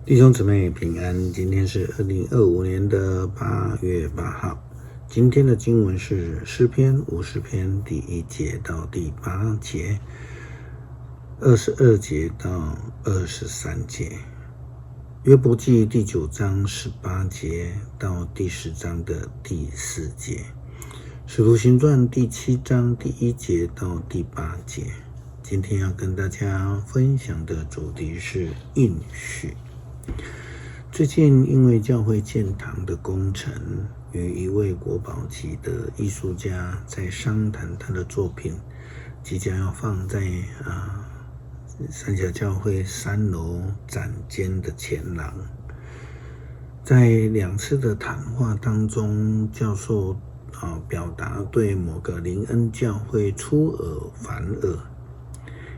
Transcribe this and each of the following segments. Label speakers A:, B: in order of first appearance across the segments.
A: 弟兄姊妹平安，今天是2025年的8月8号。今天的经文是诗篇50篇第1节到第8节，22节到23节，约伯记第9章18节到第10章的第4节，使徒行传第7章第1节到第8节。今天要跟大家分享的主题是应许。最近因为教会建堂的工程，与一位国宝级的艺术家在商谈他的作品即将要放在三峡教会3楼展间的前廊。在2次的谈话当中，教授表达对某个灵恩教会出尔反尔，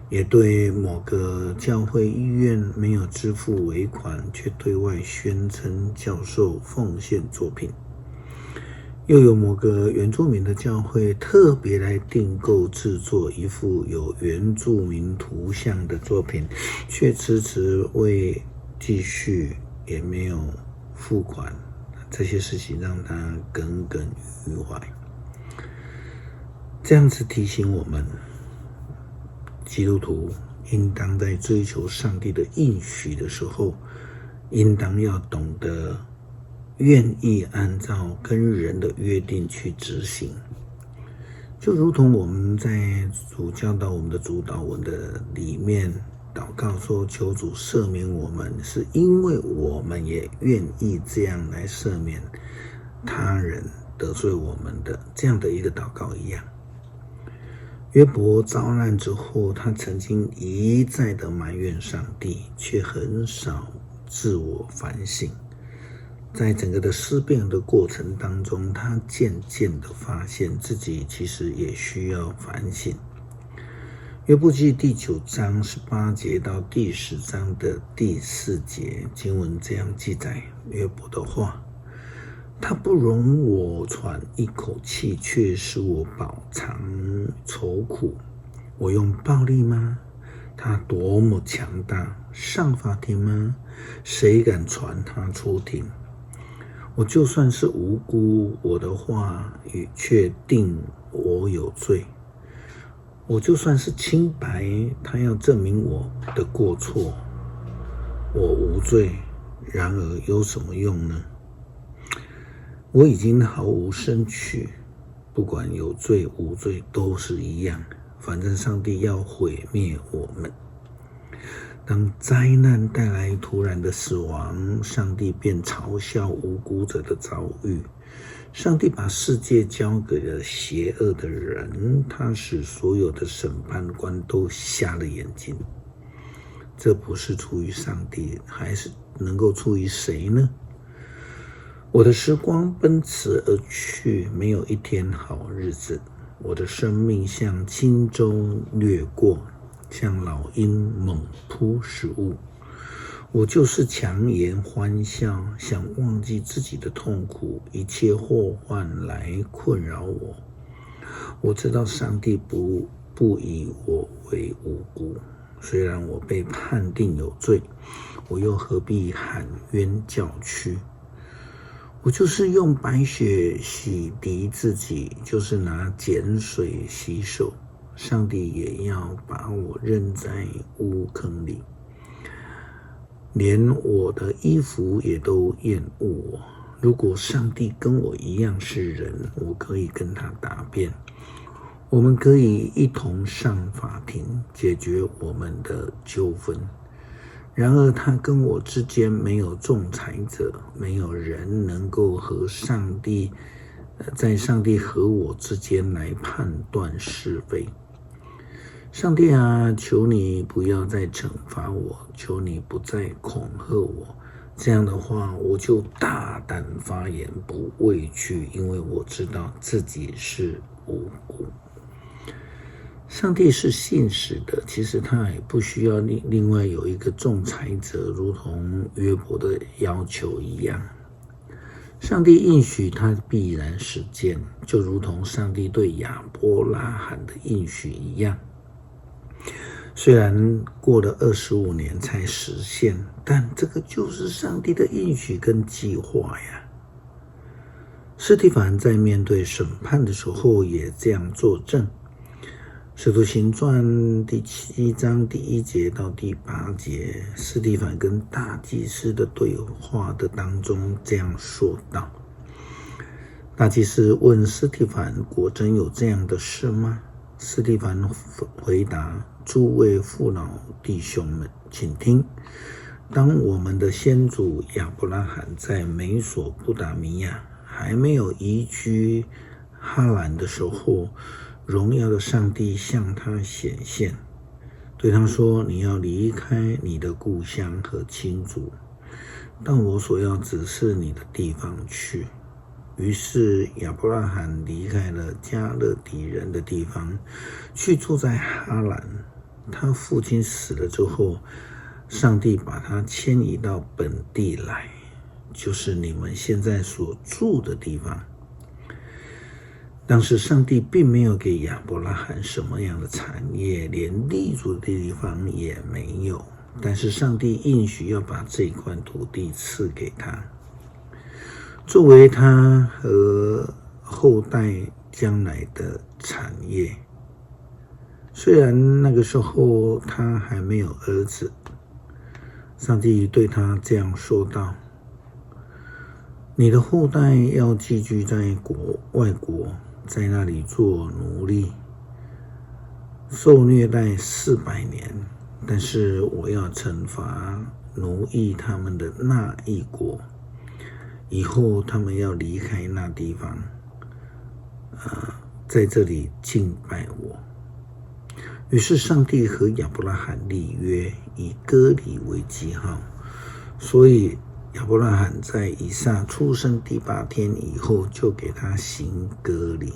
A: 也对某个教会医院没有支付尾款，却对外宣称教授奉献作品。又有某个原住民的教会特别来订购制作一幅有原住民图像的作品，却迟迟未继续，也没有付款。这些事情让他耿耿于怀。这样子提醒我们，基督徒应当在追求上帝的应许的时候，应当要懂得愿意按照跟人的约定去执行。就如同我们在主教导我们的主祷文的里面祷告说，求主赦免我们，是因为我们也愿意这样来赦免他人得罪我们的这样的一个祷告一样。约伯遭难之后，他曾经一再的埋怨上帝，却很少自我反省。在整个的思辨的过程当中，他渐渐的发现自己其实也需要反省。约伯记第9章18节到第10章的第4节，经文这样记载约伯的话：他不容我喘一口气，却使我饱尝愁苦。我用暴力吗？他多么强大！上法庭吗？谁敢传他出庭？我就算是无辜，我的话语却定我有罪。我就算是清白，他要证明我的过错。我无罪，然而有什么用呢？我已经毫无生趣，不管有罪无罪都是一样，反正上帝要毁灭我们。当灾难带来突然的死亡，上帝便嘲笑无辜者的遭遇。上帝把世界交给了邪恶的人，他使所有的审判官都瞎了眼睛。这不是出于上帝，还是能够出于谁呢？我的时光奔驰而去，没有一天好日子。我的生命像轻舟掠过，像老鹰猛扑食物。我就是强颜欢笑，想忘记自己的痛苦，一切祸患来困扰我。我知道上帝不以我为无辜，虽然我被判定有罪，我又何必喊冤叫屈？我就是用白雪洗涤自己，就是拿碱水洗手，上帝也要把我扔在污坑里，连我的衣服也都厌恶我。如果上帝跟我一样是人，我可以跟他答辩，我们可以一同上法庭解决我们的纠纷。然而他跟我之间没有仲裁者，没有人能够和上帝在上帝和我之间来判断是非。上帝啊，求你不要再惩罚我，求你不再恐吓我，这样的话我就大胆发言，不畏惧，因为我知道自己是无辜。上帝是信实的，其实他也不需要另外有一个仲裁者，如同约伯的要求一样。上帝应许他必然实践，就如同上帝对亚伯拉罕的应许一样。虽然过了25年才实现，但这个就是上帝的应许跟计划呀。司提反在面对审判的时候也这样作证。使徒行传第7章第1节到第8节，司提反跟大祭司的对话的当中这样说道。大祭司问司提反，果真有这样的事吗？司提反回答，诸位父老弟兄们，请听。当我们的先祖亚伯拉罕在美索不达米亚还没有移居哈兰的时候，荣耀的上帝向他显现，对他说，你要离开你的故乡和亲族，到我所要指示你的地方去。于是亚伯拉罕离开了加勒底人的地方，去住在哈兰。他父亲死了之后，上帝把他迁移到本地来，就是你们现在所住的地方。当时上帝并没有给亚伯拉罕什么样的产业，连立足的地方也没有，但是上帝应许要把这块土地赐给他，作为他和后代将来的产业。虽然那个时候他还没有儿子，上帝对他这样说道，你的后代要寄居在外国，在那里做奴隶，受虐待400年，但是我要惩罚奴役他们的那一国，以后他们要离开那地方，在这里敬拜我。于是上帝和亚伯拉罕立约，以割礼为记号，所以亚伯拉罕在以撒出生第8天以后就给他行割礼，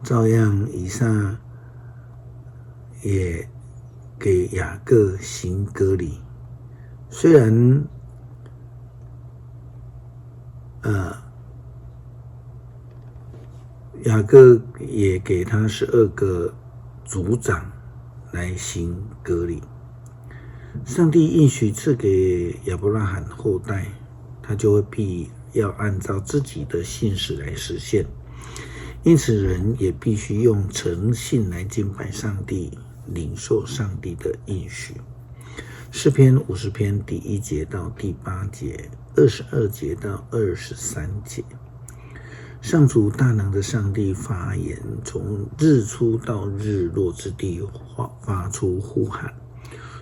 A: 照样以撒也给雅各行割礼。虽然雅各也给他12个族长来行割礼。上帝应许赐给亚伯拉罕后代，他就会必要按照自己的信实来实现，因此人也必须用诚信来敬拜上帝，领受上帝的应许。诗篇50篇第1节到第8节，22节到23节。上主大能的上帝发言，从日出到日落之地发出呼喊，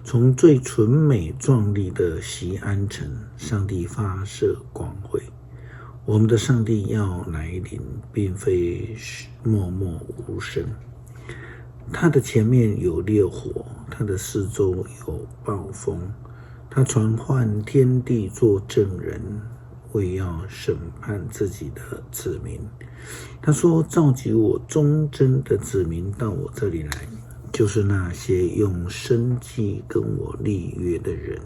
A: 从最纯美壮丽的锡安城，上帝发射光辉。我们的上帝要来临，并非默默无声。他的前面有烈火，他的四周有暴风，他传唤天地做证人，为要审判自己的子民。他说，召集我忠贞的子民到我这里来，就是那些用生计跟我立约的人。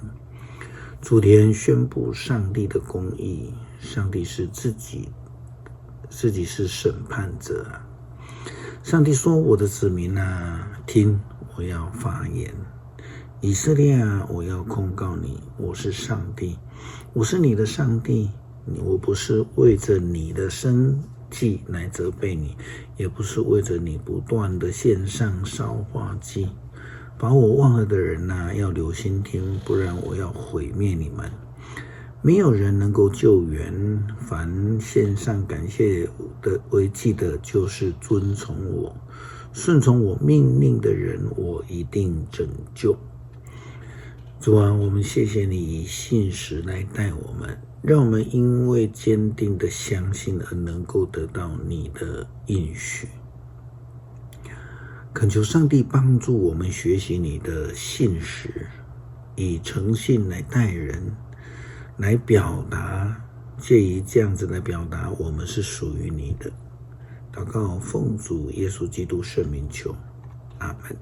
A: 诸天宣布上帝的公义，上帝是自己是审判者啊。上帝说，我的子民啊，听，我要发言。以色列啊，我要控告你，我是上帝，我是你的上帝，我不是为着你的生计来责备你，也不是为着你不断的献上烧化祭。把我忘了的人啊，要留心听，不然我要毁灭你们。没有人能够救援，凡献上感谢的为祭的，就是遵从我、顺从我命令的人，我一定拯救。主啊，我们谢谢你以信实来带我们，让我们因为坚定的相信而能够得到你的应许。恳求上帝帮助我们学习你的信实，以诚信来待人，来表达，借以这样子来表达我们是属于你的。祷告奉主耶稣基督圣名求，阿们。